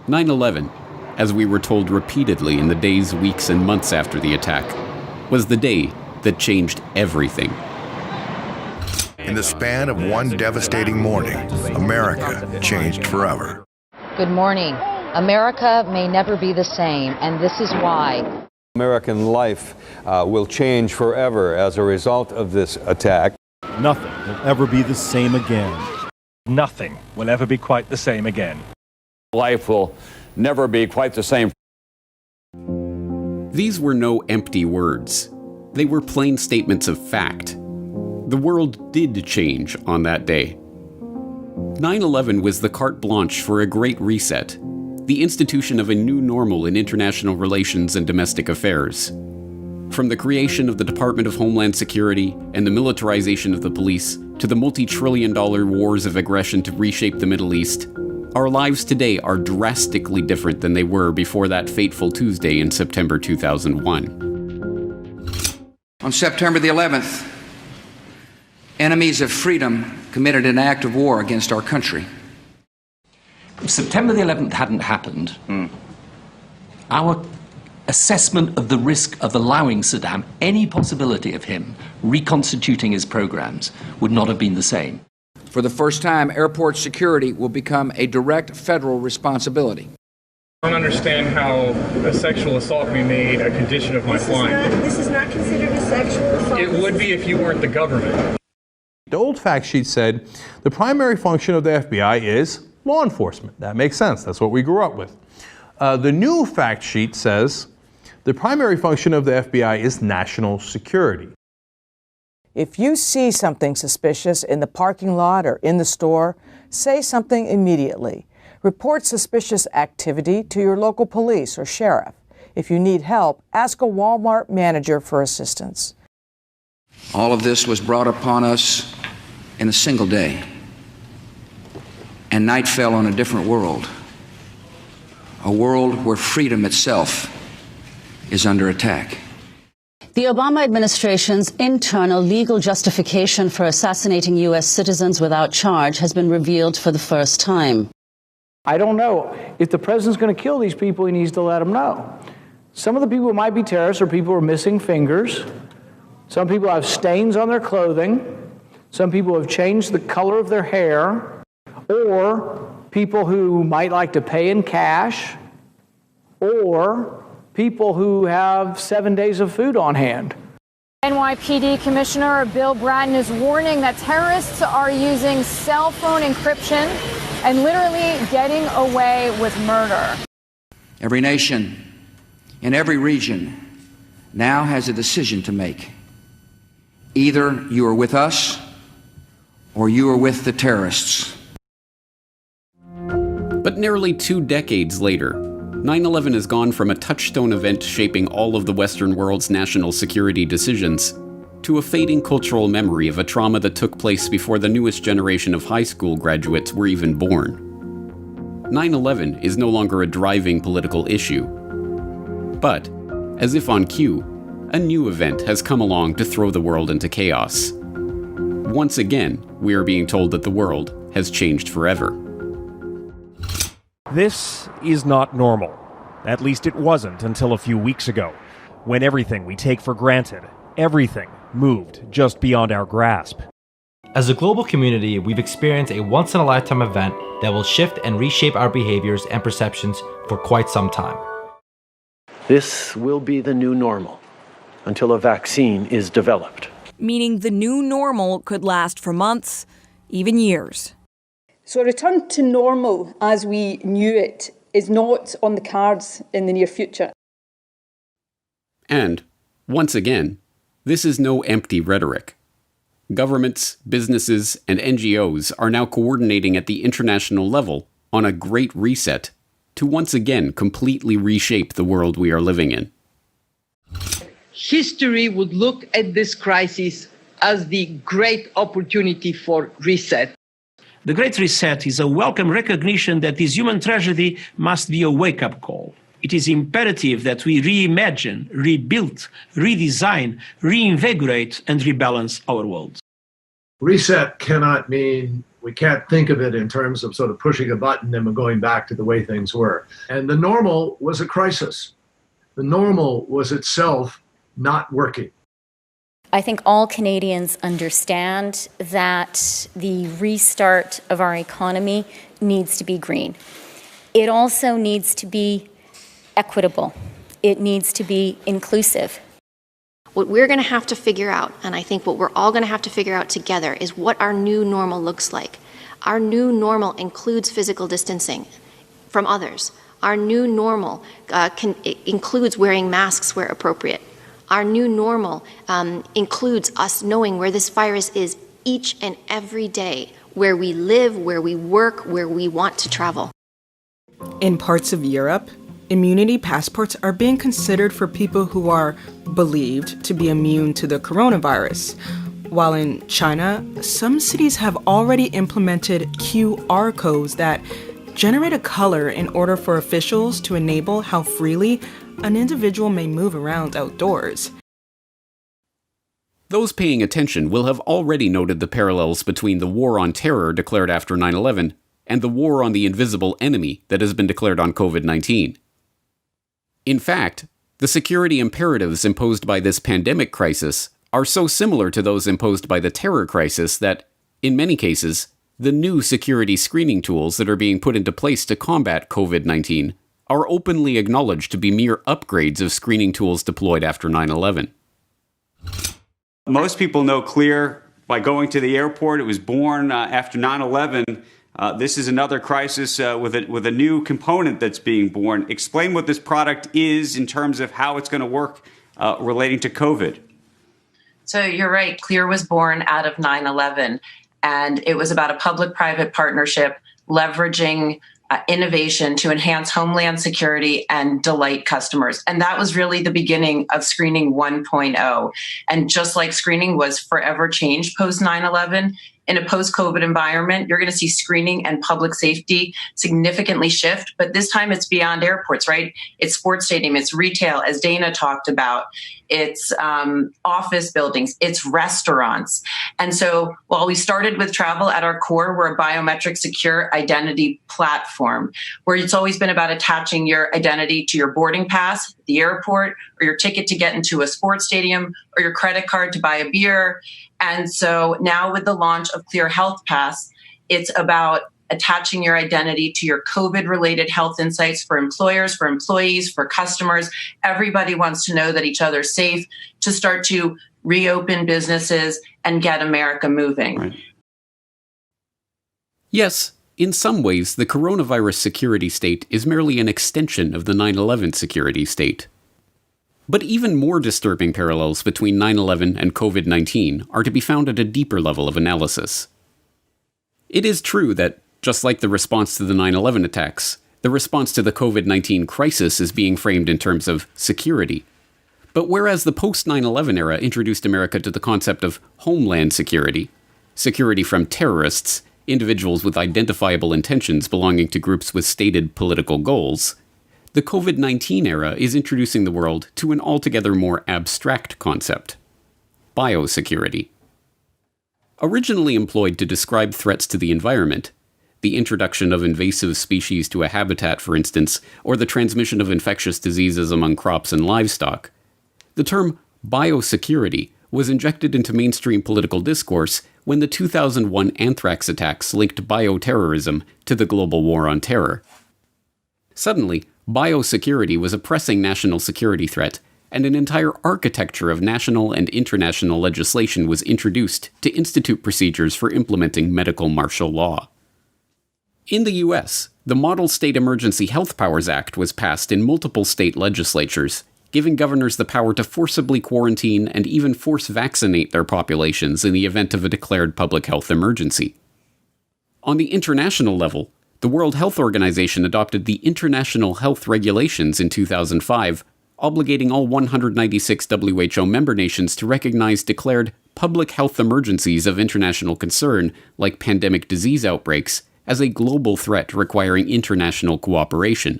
9/11, as we were told repeatedly in the days, weeks, and months after the attack, was the day that changed everything. In the span of one devastating morning, America changed forever. Good morning. America may never be the same, and this is why. American life will change forever as a result of this attack. Nothing will ever be the same again. Nothing will ever be quite the same again. Life will never be quite the same. These were no empty words. They were plain statements of fact. The world did change on that day. 9/11 was the carte blanche for a great reset, the institution of a new normal in international relations and domestic affairs. From the creation of the Department of Homeland Security and the militarization of the police, to the multi-trillion-dollar wars of aggression to reshape the Middle East, our lives today are drastically different than they were before that fateful Tuesday in September 2001. On September the 11th, enemies of freedom committed an act of war against our country. If September the 11th hadn't happened, our assessment of the risk of allowing Saddam any possibility of him reconstituting his programs would not have been the same. For the first time, airport security will become a direct federal responsibility. I don't understand how a sexual assault can be made a condition of my flying. This is not considered a sexual assault. It would be if you weren't the government. The old fact sheet said the primary function of the FBI is law enforcement. That makes sense. That's what we grew up with. The new fact sheet says the primary function of the FBI is national security. If you see something suspicious in the parking lot or in the store, say something immediately. Report suspicious activity to your local police or sheriff. If you need help, ask a Walmart manager for assistance. All of this was brought upon us in a single day, and night fell on a different world, a world where freedom itself is under attack. The Obama administration's internal legal justification for assassinating U.S. citizens without charge has been revealed for the first time. I don't know. If the president's going to kill these people, he needs to let them know. Some of the people might be terrorists or people who are missing fingers. Some people have stains on their clothing. Some people have changed the color of their hair. Or people who might like to pay in cash. Or people who have 7 days of food on hand. NYPD Commissioner Bill Bratton is warning that terrorists are using cell phone encryption and literally getting away with murder. Every nation in every region now has a decision to make. Either you are with us or you are with the terrorists. But nearly 2 decades later, 9/11 has gone from a touchstone event shaping all of the Western world's national security decisions to a fading cultural memory of a trauma that took place before the newest generation of high school graduates were even born. 9/11 is no longer a driving political issue. But, as if on cue, a new event has come along to throw the world into chaos. Once again, we are being told that the world has changed forever. This is not normal. At least it wasn't until a few weeks ago, when everything we take for granted, everything, moved just beyond our grasp. As a global community, we've experienced a once-in-a-lifetime event that will shift and reshape our behaviors and perceptions for quite some time. This will be the new normal until a vaccine is developed. Meaning the new normal could last for months, even years. So a return to normal as we knew it is not on the cards in the near future. And, once again, this is no empty rhetoric. Governments, businesses, and NGOs are now coordinating at the international level on a great reset to once again completely reshape the world we are living in. History would look at this crisis as the great opportunity for reset. The Great Reset is a welcome recognition that this human tragedy must be a wake-up call. It is imperative that we reimagine, rebuild, redesign, reinvigorate, and rebalance our world. Reset cannot mean We can't think of it in terms of sort of pushing a button and going back to the way things were. And the normal was a crisis. The normal was itself not working. I think all Canadians understand that the restart of our economy needs to be green. It also needs to be equitable. It needs to be inclusive. What we're going to have to figure out, and I think what we're all going to have to figure out together, is what our new normal looks like. Our new normal includes physical distancing from others. Our new normal includes wearing masks where appropriate. Our new normal includes us knowing where this virus is each and every day, where we live, where we work, where we want to travel. In parts of Europe, immunity passports are being considered for people who are believed to be immune to the coronavirus. While in China, some cities have already implemented QR codes that generate a color in order for officials to enable how freely an individual may move around outdoors. Those paying attention will have already noted the parallels between the war on terror declared after 9/11 and the war on the invisible enemy that has been declared on COVID-19. In fact, the security imperatives imposed by this pandemic crisis are so similar to those imposed by the terror crisis that, in many cases, the new security screening tools that are being put into place to combat COVID-19 are openly acknowledged to be mere upgrades of screening tools deployed after 9/11. Most people know Clear by going to the airport. It was born after 9/11. This is another crisis with a new component that's being born. Explain what this product is in terms of how it's going to work relating to COVID. So you're right. Clear was born out of 9/11, and it was about a public-private partnership leveraging innovation to enhance homeland security and delight customers. And that was really the beginning of Screening 1.0. And just like screening was forever changed post 9/11, in a post-COVID environment, you're going to see screening and public safety significantly shift, but this time it's beyond airports, right? It's sports stadium, it's retail, as Dana talked about, it's office buildings, it's restaurants. And so while we started with travel at our core, we're a biometric secure identity platform where it's always been about attaching your identity to your boarding pass at the airport, or your ticket to get into a sports stadium, or your credit card to buy a beer. And so now with the launch of Clear Health Pass, it's about attaching your identity to your COVID-related health insights for employers, for employees, for customers. Everybody wants to know that each other's safe to start to reopen businesses and get America moving. Right. Yes, in some ways, the coronavirus security state is merely an extension of the 9/11 security state. But even more disturbing parallels between 9/11 and COVID-19 are to be found at a deeper level of analysis. It is true that, just like the response to the 9/11 attacks, the response to the COVID-19 crisis is being framed in terms of security. But whereas the post-9/11 era introduced America to the concept of homeland security, security from terrorists, individuals with identifiable intentions belonging to groups with stated political goals, the COVID-19 era is introducing the world to an altogether more abstract concept: biosecurity. Originally employed to describe threats to the environment, the introduction of invasive species to a habitat, for instance, or the transmission of infectious diseases among crops and livestock, the term biosecurity was injected into mainstream political discourse when the 2001 anthrax attacks linked bioterrorism to the global war on terror. Suddenly, biosecurity was a pressing national security threat, and an entire architecture of national and international legislation was introduced to institute procedures for implementing medical martial law. In the US, the Model State Emergency Health Powers Act was passed in multiple state legislatures, giving governors the power to forcibly quarantine and even force vaccinate their populations in the event of a declared public health emergency. On the international level, the World Health Organization adopted the International Health Regulations in 2005, obligating all 196 WHO member nations to recognize declared public health emergencies of international concern, like pandemic disease outbreaks, as a global threat requiring international cooperation.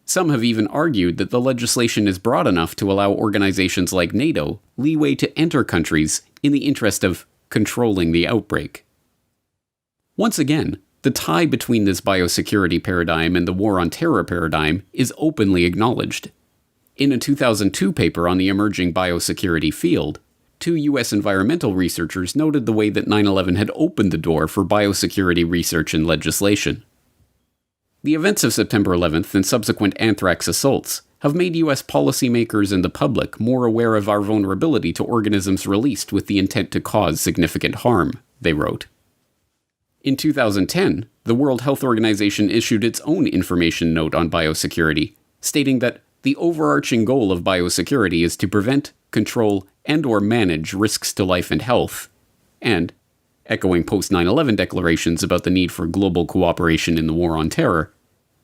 Some have even argued that the legislation is broad enough to allow organizations like NATO leeway to enter countries in the interest of controlling the outbreak. Once again, the tie between this biosecurity paradigm and the war on terror paradigm is openly acknowledged. In a 2002 paper on the emerging biosecurity field, 2 U.S. environmental researchers noted the way that 9/11 had opened the door for biosecurity research and legislation. The events of September 11th and subsequent anthrax assaults have made U.S. policymakers and the public more aware of our vulnerability to organisms released with the intent to cause significant harm, they wrote. In 2010, the World Health Organization issued its own information note on biosecurity, stating that the overarching goal of biosecurity is to prevent, control, and/or manage risks to life and health, and, echoing post-9/11 declarations about the need for global cooperation in the war on terror,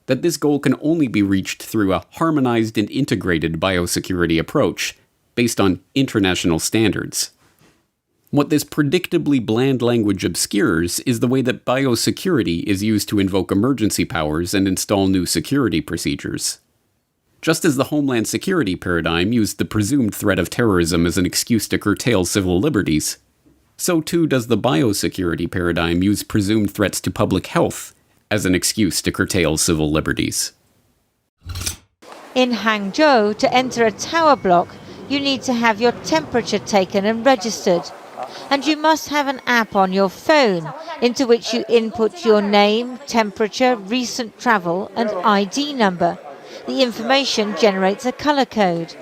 that this goal can only be reached through a harmonized and integrated biosecurity approach based on international standards. What this predictably bland language obscures is the way that biosecurity is used to invoke emergency powers and install new security procedures. Just as the Homeland Security paradigm used the presumed threat of terrorism as an excuse to curtail civil liberties, so too does the biosecurity paradigm use presumed threats to public health as an excuse to curtail civil liberties. In Hangzhou, to enter a tower block, you need to have your temperature taken and registered. And you must have an app on your phone into which you input your name, temperature, recent travel, and ID number. The information generates a color code.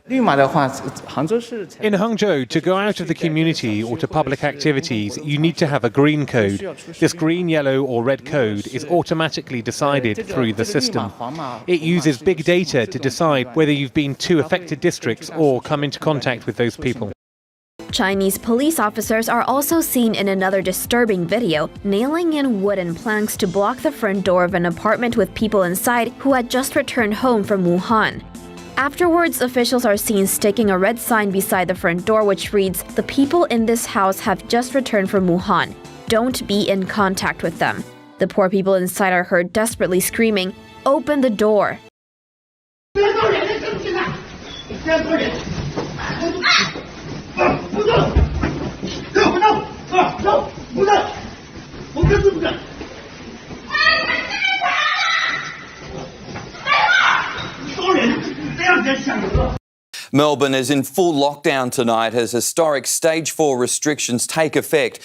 In Hangzhou, to go out of the community or to public activities, you need to have a green code. This green, yellow or red code is automatically decided through the system. It uses big data to decide whether you've been to affected districts or come into contact with those people. Chinese police officers are also seen in another disturbing video, nailing in wooden planks to block the front door of an apartment with people inside who had just returned home from Wuhan. Afterwards, officials are seen sticking a red sign beside the front door which reads, "The people in this house have just returned from Wuhan. Don't be in contact with them." The poor people inside are heard desperately screaming, "Open the door!" Melbourne is in full lockdown tonight as historic Stage 4 restrictions take effect,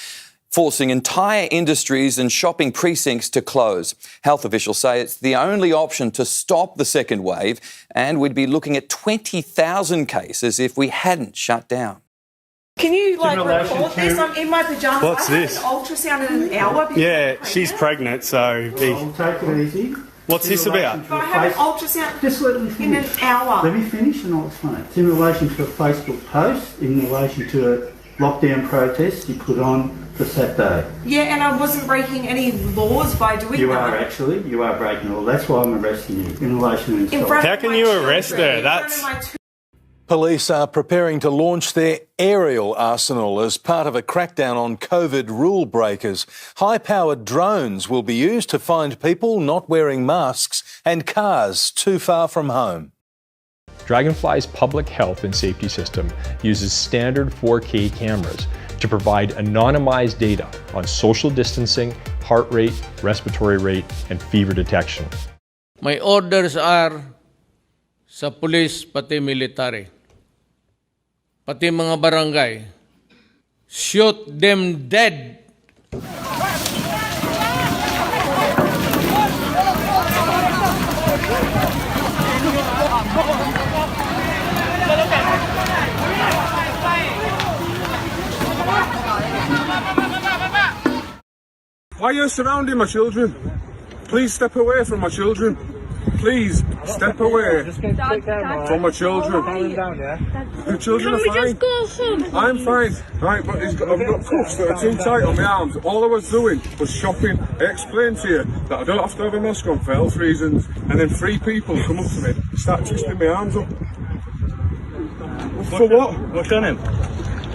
forcing entire industries and shopping precincts to close. Health officials say it's the only option to stop the second wave, and we'd be looking at 20,000 cases if we hadn't shut down. Can you record this? I'm in my pajamas. What's this? I have an ultrasound in an hour. Yeah, she's pregnant, so take it easy. What's this about? But I have an ultrasound in an hour. Let me finish and I'll explain. It's in relation to a Facebook post, in relation to a lockdown protest you put on for Saturday. Yeah, and I wasn't breaking any laws by doing that. You are actually. You are breaking the law. That's why I'm arresting you in relation to How can you arrest her? That's... Police are preparing to launch their aerial arsenal as part of a crackdown on COVID rule breakers. High-powered drones will be used to find people not wearing masks and cars too far from home. Dragonfly's public health and safety system uses standard 4K cameras to provide anonymized data on social distancing, heart rate, respiratory rate, and fever detection. My orders are sa police pati military. Pati mga barangay, shoot them dead. Why are you surrounding my children? Please step away from my children. Please step away from my children. The children are fine. I'm fine. Right, but I've got cuffs that are too tight on my arms. All I was doing was shopping. I explained to you that I don't have to have a mask on for health reasons. And then 3 people come up to me, start twisting my arms up. For what? What's done him?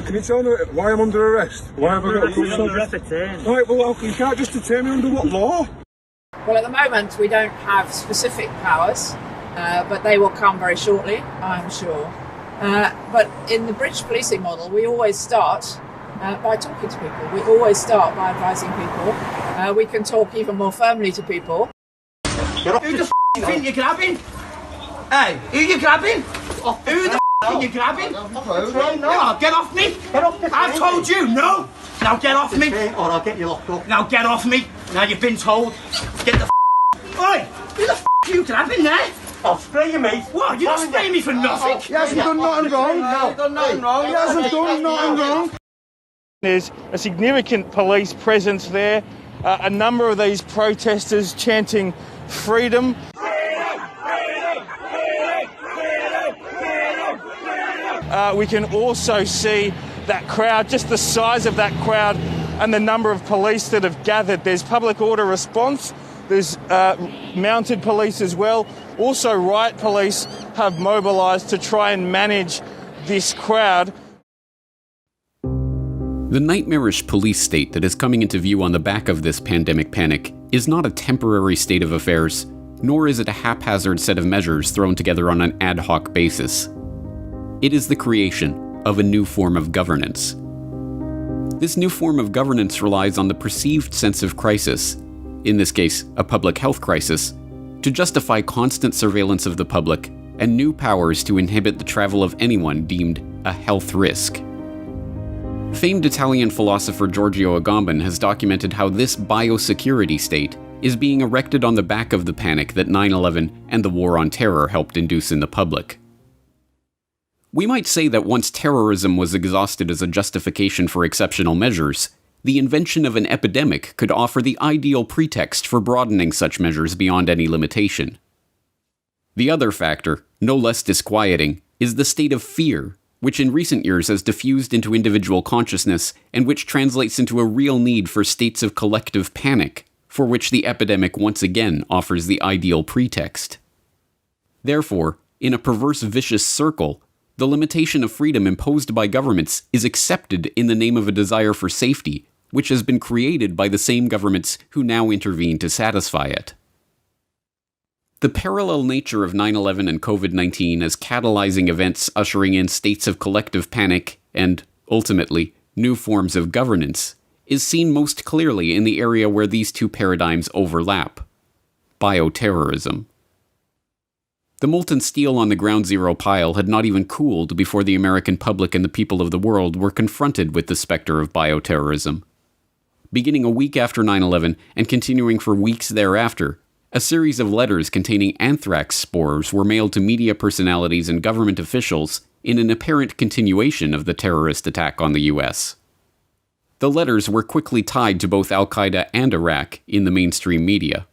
Can you tell me why I'm under arrest? Why have I got cuffs on? Right, well, you can't just detain me under what law? Well, at the moment, we don't have specific powers, but they will come very shortly, I'm sure. But in the British policing model, we always start by talking to people. We always start by advising people. We can talk even more firmly to people. Who the think you're grabbing? Hey, who you grabbing? Who the are you grabbing? No, get off me! I've told you, no! Now get off me! Or I'll get you locked up. Now get off me! Now you've been told. Get the Oi! Who the are you grabbing there? I'll spray you, mate. What? You're not spraying me for nothing? He hasn't done nothing wrong. He hasn't done nothing wrong. There's a significant police presence there. A number of these protesters chanting freedom. We can also see that crowd, just the size of that crowd and the number of police that have gathered. There's public order response, there's mounted police as well. Also riot police have mobilised to try and manage this crowd. The nightmarish police state that is coming into view on the back of this pandemic panic is not a temporary state of affairs, nor is it a haphazard set of measures thrown together on an ad hoc basis. It is the creation of a new form of governance. This new form of governance relies on the perceived sense of crisis, in this case a public health crisis, to justify constant surveillance of the public and new powers to inhibit the travel of anyone deemed a health risk. Famed Italian philosopher Giorgio Agamben has documented how this biosecurity state is being erected on the back of the panic that 9/11 and the War on Terror helped induce in the public. We might say that once terrorism was exhausted as a justification for exceptional measures, the invention of an epidemic could offer the ideal pretext for broadening such measures beyond any limitation. The other factor, no less disquieting, is the state of fear, which in recent years has diffused into individual consciousness and which translates into a real need for states of collective panic, for which the epidemic once again offers the ideal pretext. Therefore, in a perverse vicious circle, the limitation of freedom imposed by governments is accepted in the name of a desire for safety, which has been created by the same governments who now intervene to satisfy it. The parallel nature of 9/11 and COVID-19 as catalyzing events ushering in states of collective panic and, ultimately, new forms of governance is seen most clearly in the area where these two paradigms overlap: bioterrorism. The molten steel on the ground zero pile had not even cooled before the American public and the people of the world were confronted with the specter of bioterrorism. Beginning a week after 9/11 and continuing for weeks thereafter, a series of letters containing anthrax spores were mailed to media personalities and government officials in an apparent continuation of the terrorist attack on the US. The letters were quickly tied to both Al-Qaeda and Iraq in the mainstream media.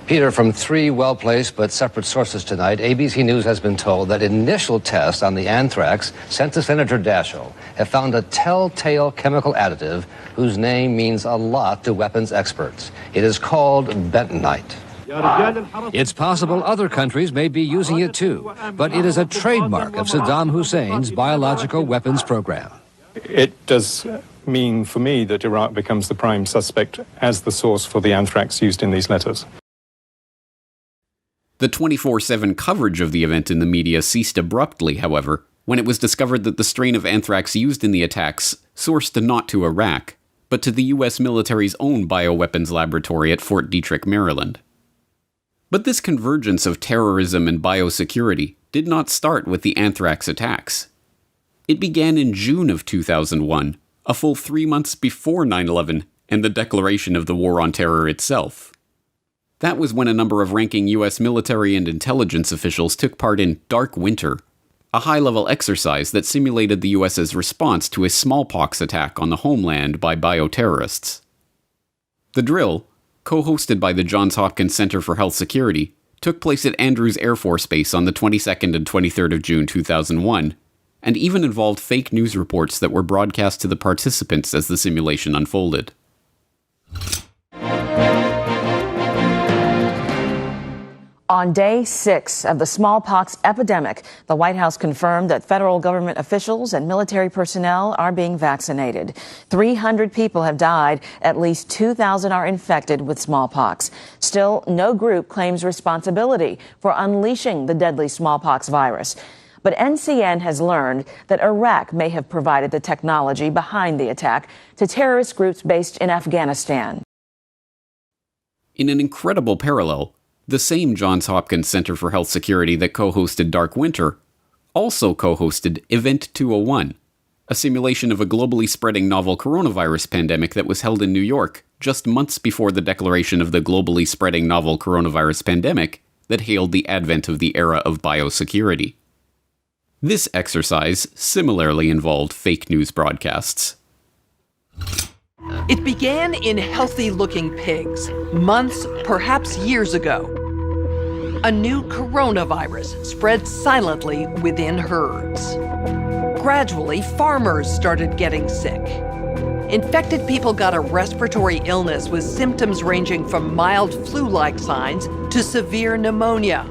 Peter, from three well-placed but separate sources tonight, ABC News has been told that initial tests on the anthrax sent to Senator Daschle have found a telltale chemical additive whose name means a lot to weapons experts. It is called bentonite. It's possible other countries may be using it too, but it is a trademark of Saddam Hussein's biological weapons program. It does mean for me that Iraq becomes the prime suspect as the source for the anthrax used in these letters. The 24/7 coverage of the event in the media ceased abruptly, however, when it was discovered that the strain of anthrax used in the attacks sourced not to Iraq, but to the US military's own bioweapons laboratory at Fort Detrick, Maryland. But this convergence of terrorism and biosecurity did not start with the anthrax attacks. It began in June of 2001, a full 3 months before 9/11 and the declaration of the War on Terror itself. That was when a number of ranking US military and intelligence officials took part in Dark Winter, a high-level exercise that simulated the US's response to a smallpox attack on the homeland by bioterrorists. The drill, co-hosted by the Johns Hopkins Center for Health Security, took place at Andrews Air Force Base on the 22nd and 23rd of June 2001, and even involved fake news reports that were broadcast to the participants as the simulation unfolded. On day 6 of the smallpox epidemic, the White House confirmed that federal government officials and military personnel are being vaccinated. 300 people have died. At least 2,000 are infected with smallpox. Still, no group claims responsibility for unleashing the deadly smallpox virus. But NCN has learned that Iraq may have provided the technology behind the attack to terrorist groups based in Afghanistan. In an incredible parallel, the same Johns Hopkins Center for Health Security that co-hosted Dark Winter also co-hosted Event 201, a simulation of a globally spreading novel coronavirus pandemic that was held in New York just months before the declaration of the globally spreading novel coronavirus pandemic that hailed the advent of the era of biosecurity. This exercise similarly involved fake news broadcasts. It began in healthy-looking pigs, months, perhaps years ago. A new coronavirus spread silently within herds. Gradually, farmers started getting sick. Infected people got a respiratory illness with symptoms ranging from mild flu-like signs to severe pneumonia.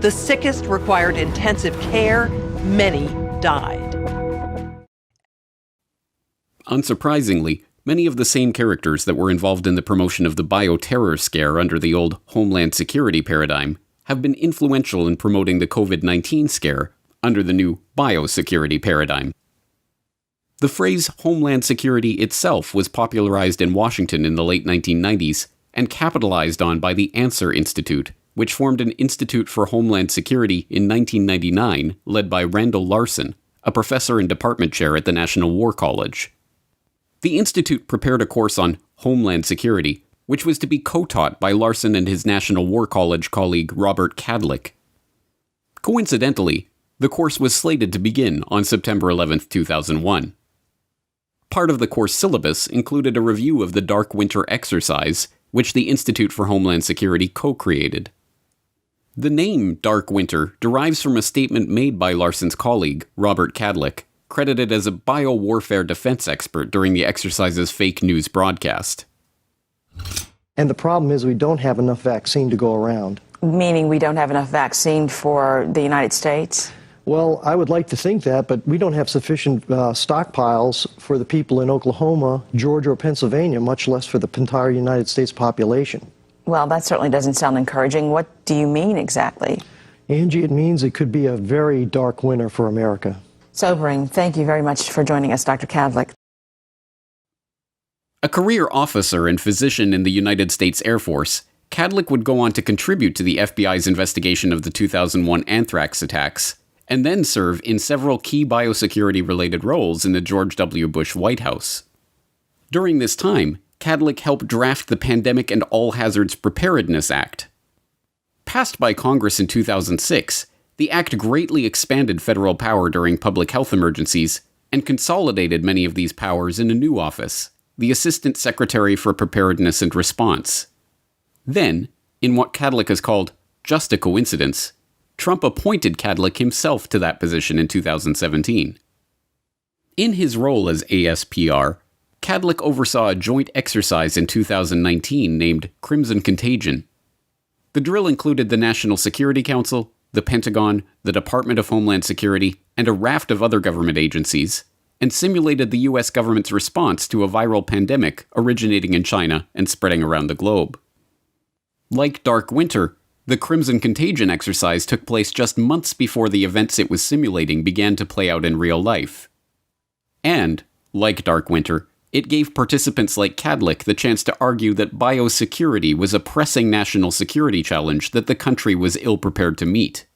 The sickest required intensive care. Many died. Unsurprisingly, many of the same characters that were involved in the promotion of the bioterror scare under the old Homeland Security paradigm have been influential in promoting the COVID-19 scare under the new biosecurity paradigm. The phrase Homeland Security itself was popularized in Washington in the late 1990s and capitalized on by the Answer Institute, which formed an Institute for Homeland Security in 1999, led by Randall Larson, a professor and department chair at the National War College. The Institute prepared a course on Homeland Security, which was to be co-taught by Larson and his National War College colleague Robert Kadlec. Coincidentally, the course was slated to begin on September 11, 2001. Part of the course syllabus included a review of the Dark Winter exercise, which the Institute for Homeland Security co-created. The name Dark Winter derives from a statement made by Larson's colleague, Robert Kadlec, credited as a biowarfare defense expert during the exercise's fake news broadcast. And the problem is we don't have enough vaccine to go around. Meaning we don't have enough vaccine for the United States? Well, I would like to think that, but we don't have sufficient stockpiles for the people in Oklahoma, Georgia, or Pennsylvania, much less for the entire United States population. Well, that certainly doesn't sound encouraging. What do you mean exactly? Angie, it means it could be a very dark winter for America. Sobering. Thank you very much for joining us, Dr. Kadlec. A career officer and physician in the United States Air Force, Kadlec would go on to contribute to the FBI's investigation of the 2001 anthrax attacks, and then serve in several key biosecurity-related roles in the George W. Bush White House. During this time, Kadlec helped draft the Pandemic and All Hazards Preparedness Act. Passed by Congress in 2006, the act greatly expanded federal power during public health emergencies and consolidated many of these powers in a new office, the Assistant Secretary for Preparedness and Response. Then, in what Kadlec has called just a coincidence, Trump appointed Kadlec himself to that position in 2017. In his role as ASPR, Kadlec oversaw a joint exercise in 2019 named Crimson Contagion. The drill included the National Security Council, the Pentagon, the Department of Homeland Security, and a raft of other government agencies, and simulated the U.S. government's response to a viral pandemic originating in China and spreading around the globe. Like Dark Winter, the Crimson Contagion exercise took place just months before the events it was simulating began to play out in real life. And, like Dark Winter, it gave participants like Kadlec the chance to argue that biosecurity was a pressing national security challenge that the country was ill-prepared to meet.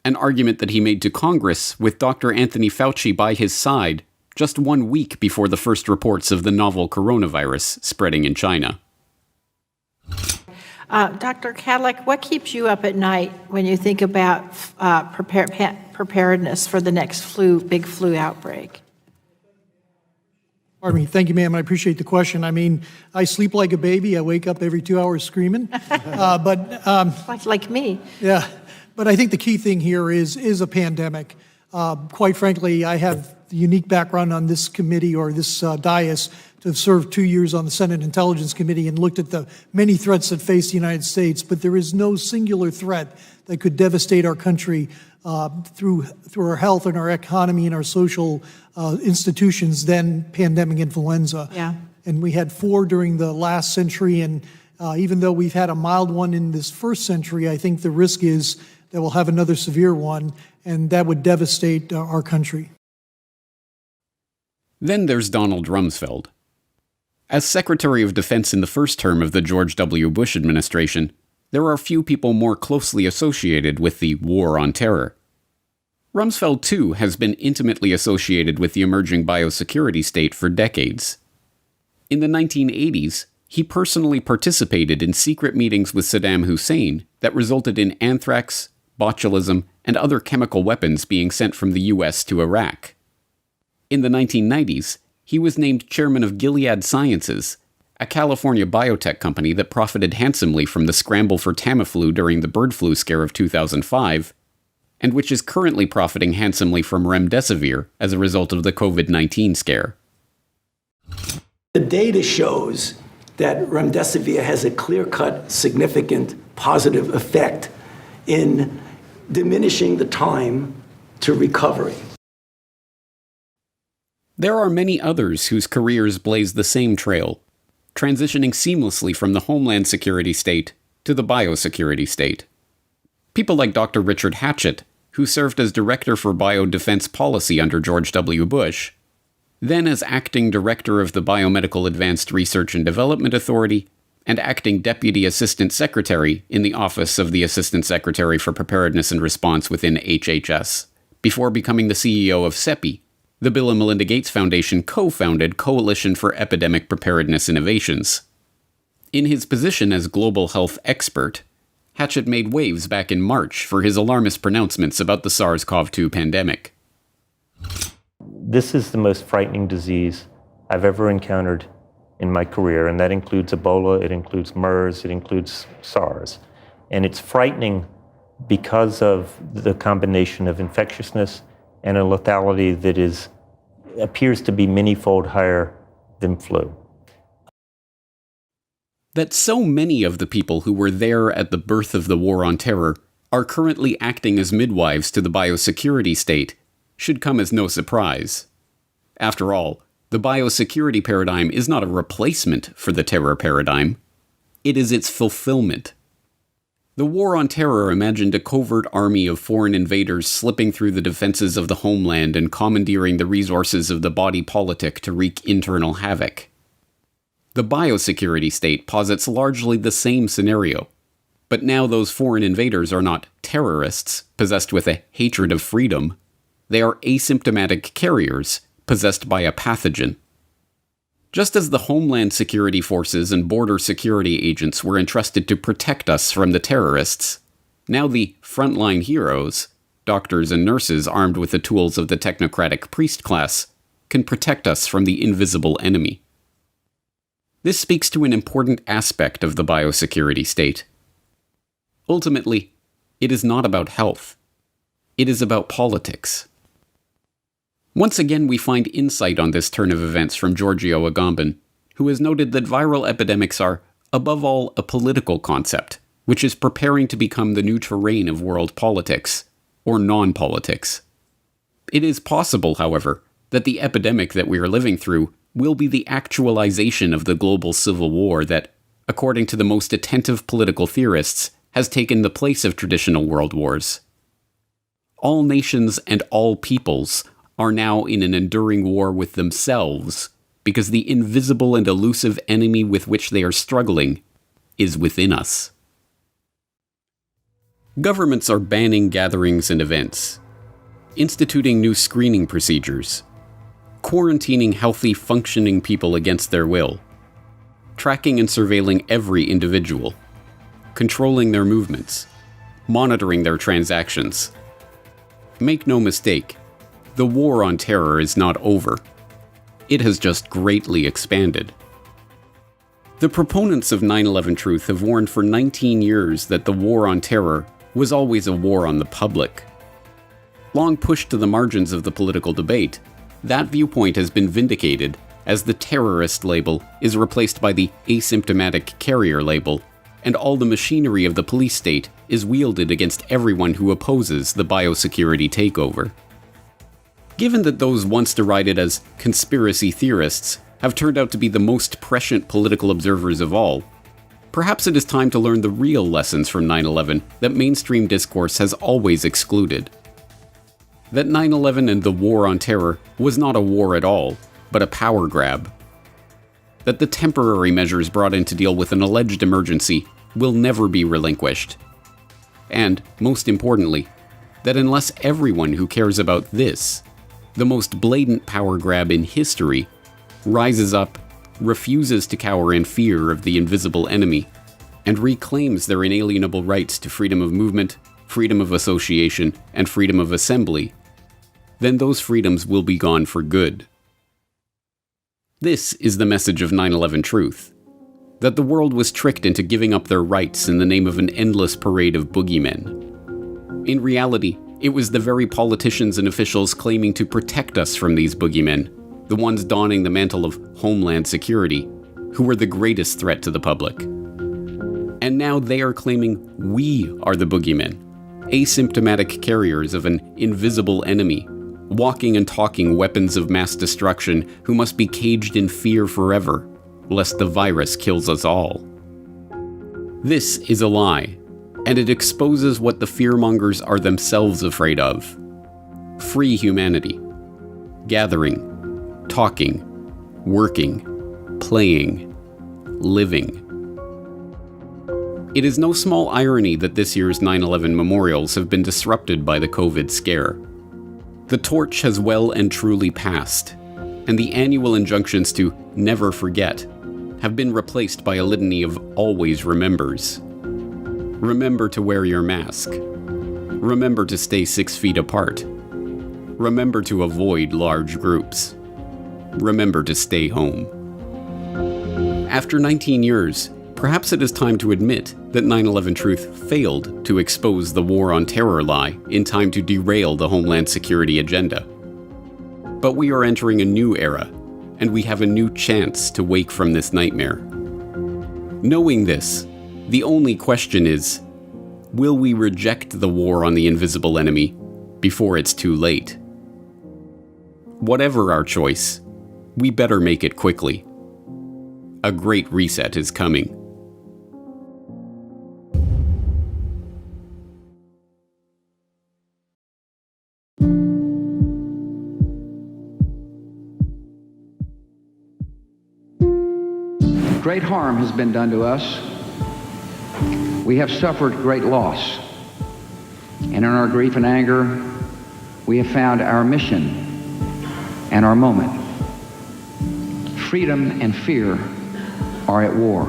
An argument that he made to Congress with Dr. Anthony Fauci by his side just 1 week before the first reports of the novel coronavirus spreading in China. Dr. Kadlec, what keeps you up at night when you think about preparedness for the next big flu outbreak? Pardon me. Thank you, ma'am. I appreciate the question. I mean, I sleep like a baby. I wake up every 2 hours screaming. Like me. Yeah. But I think the key thing here is a pandemic. Quite frankly, I have the unique background on this committee or this dais to have served 2 years on the Senate Intelligence Committee and looked at the many threats that face the United States, but there is no singular threat that could devastate our country through our health and our economy and our social institutions than pandemic influenza. Yeah. And we had 4 during the last century, and even though we've had a mild one in this first century, I think the risk is that we'll have another severe one, and that would devastate our country. Then there's Donald Rumsfeld. As Secretary of Defense in the first term of the George W. Bush administration, there are few people more closely associated with the War on Terror. Rumsfeld, too, has been intimately associated with the emerging biosecurity state for decades. In the 1980s, he personally participated in secret meetings with Saddam Hussein that resulted in anthrax, botulism, and other chemical weapons being sent from the US to Iraq. In the 1990s, he was named chairman of Gilead Sciences, a California biotech company that profited handsomely from the scramble for Tamiflu during the bird flu scare of 2005, and which is currently profiting handsomely from remdesivir as a result of the COVID-19 scare. The data shows that remdesivir has a clear-cut, significant positive effect in diminishing the time to recovery. There are many others whose careers blaze the same trail, transitioning seamlessly from the Homeland Security state to the biosecurity state. People like Dr. Richard Hatchett, who served as Director for Biodefense Policy under George W. Bush, then as Acting Director of the Biomedical Advanced Research and Development Authority, and Acting Deputy Assistant Secretary in the Office of the Assistant Secretary for Preparedness and Response within HHS, before becoming the CEO of CEPI, the Bill and Melinda Gates Foundation co-founded Coalition for Epidemic Preparedness Innovations. In his position as global health expert, Hatchett made waves back in March for his alarmist pronouncements about the SARS-CoV-2 pandemic. This is the most frightening disease I've ever encountered in my career, and that includes Ebola, it includes MERS, it includes SARS. And it's frightening because of the combination of infectiousness and a lethality that appears to be many-fold higher than flu. That so many of the people who were there at the birth of the War on Terror are currently acting as midwives to the biosecurity state should come as no surprise. After all, the biosecurity paradigm is not a replacement for the terror paradigm. It is its fulfillment. The War on Terror imagined a covert army of foreign invaders slipping through the defenses of the homeland and commandeering the resources of the body politic to wreak internal havoc. The biosecurity state posits largely the same scenario, but now those foreign invaders are not terrorists possessed with a hatred of freedom. They are asymptomatic carriers possessed by a pathogen. Just as the Homeland Security Forces and border security agents were entrusted to protect us from the terrorists, now the frontline heroes, doctors and nurses armed with the tools of the technocratic priest class, can protect us from the invisible enemy. This speaks to an important aspect of the biosecurity state. Ultimately, it is not about health. It is about politics. Once again, we find insight on this turn of events from Giorgio Agamben, who has noted that viral epidemics are, above all, a political concept, which is preparing to become the new terrain of world politics, or non-politics. It is possible, however, that the epidemic that we are living through will be the actualization of the global civil war that, according to the most attentive political theorists, has taken the place of traditional world wars. All nations and all peoples are now in an enduring war with themselves, because the invisible and elusive enemy with which they are struggling is within us. Governments are banning gatherings and events, instituting new screening procedures, quarantining healthy, functioning people against their will, tracking and surveilling every individual, controlling their movements, monitoring their transactions. Make no mistake, the War on Terror is not over. It has just greatly expanded. The proponents of 9/11 Truth have warned for 19 years that the War on Terror was always a war on the public. Long pushed to the margins of the political debate, that viewpoint has been vindicated as the terrorist label is replaced by the asymptomatic carrier label, and all the machinery of the police state is wielded against everyone who opposes the biosecurity takeover. Given that those once derided as conspiracy theorists have turned out to be the most prescient political observers of all, Perhaps it is time to learn the real lessons from 9/11 that mainstream discourse has always excluded. That 9/11 and the war on terror was not a war at all, but a power grab. That the temporary measures brought in to deal with an alleged emergency will never be relinquished. And, most importantly, that unless everyone who cares about this, the most blatant power grab in history, rises up, refuses to cower in fear of the invisible enemy, and reclaims their inalienable rights to freedom of movement, freedom of association, and freedom of assembly, then those freedoms will be gone for good. This is the message of 9/11 Truth, that the world was tricked into giving up their rights in the name of an endless parade of boogeymen. In reality, it was the very politicians and officials claiming to protect us from these boogeymen, the ones donning the mantle of Homeland Security, who were the greatest threat to the public. And now they are claiming we are the boogeymen, asymptomatic carriers of an invisible enemy, walking and talking weapons of mass destruction who must be caged in fear forever, lest the virus kills us all. This is a lie, and it exposes what the fearmongers are themselves afraid of. Free humanity. Gathering. Talking, working, playing, living. It is no small irony that this year's 9/11 memorials have been disrupted by the COVID scare. The torch has well and truly passed, and the annual injunctions to never forget have been replaced by a litany of always remembers. Remember to wear your mask. Remember to stay 6 feet apart. Remember to avoid large groups. Remember to stay home. After 19 years, perhaps it is time to admit that 9/11 Truth failed to expose the war on terror lie in time to derail the Homeland Security agenda. But we are entering a new era, and we have a new chance to wake from this nightmare. Knowing this, the only question is, will we reject the war on the invisible enemy before it's too late? Whatever our choice, we better make it quickly. A great reset is coming. Great harm has been done to us. We have suffered great loss. And in our grief and anger, we have found our mission and our moment. Freedom and fear are at war.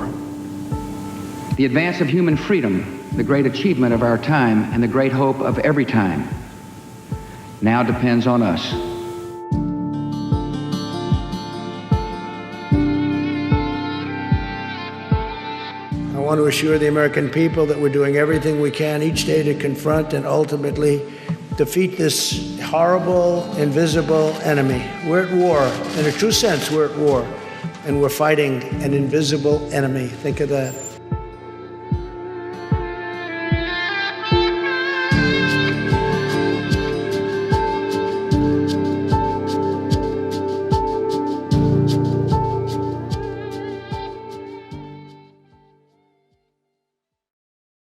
The advance of human freedom, the great achievement of our time and the great hope of every time, now depends on us. I want to assure the American people that we're doing everything we can each day to confront and ultimately defeat this horrible, invisible enemy. We're at war. In a true sense, we're at war. And we're fighting an invisible enemy. Think of that.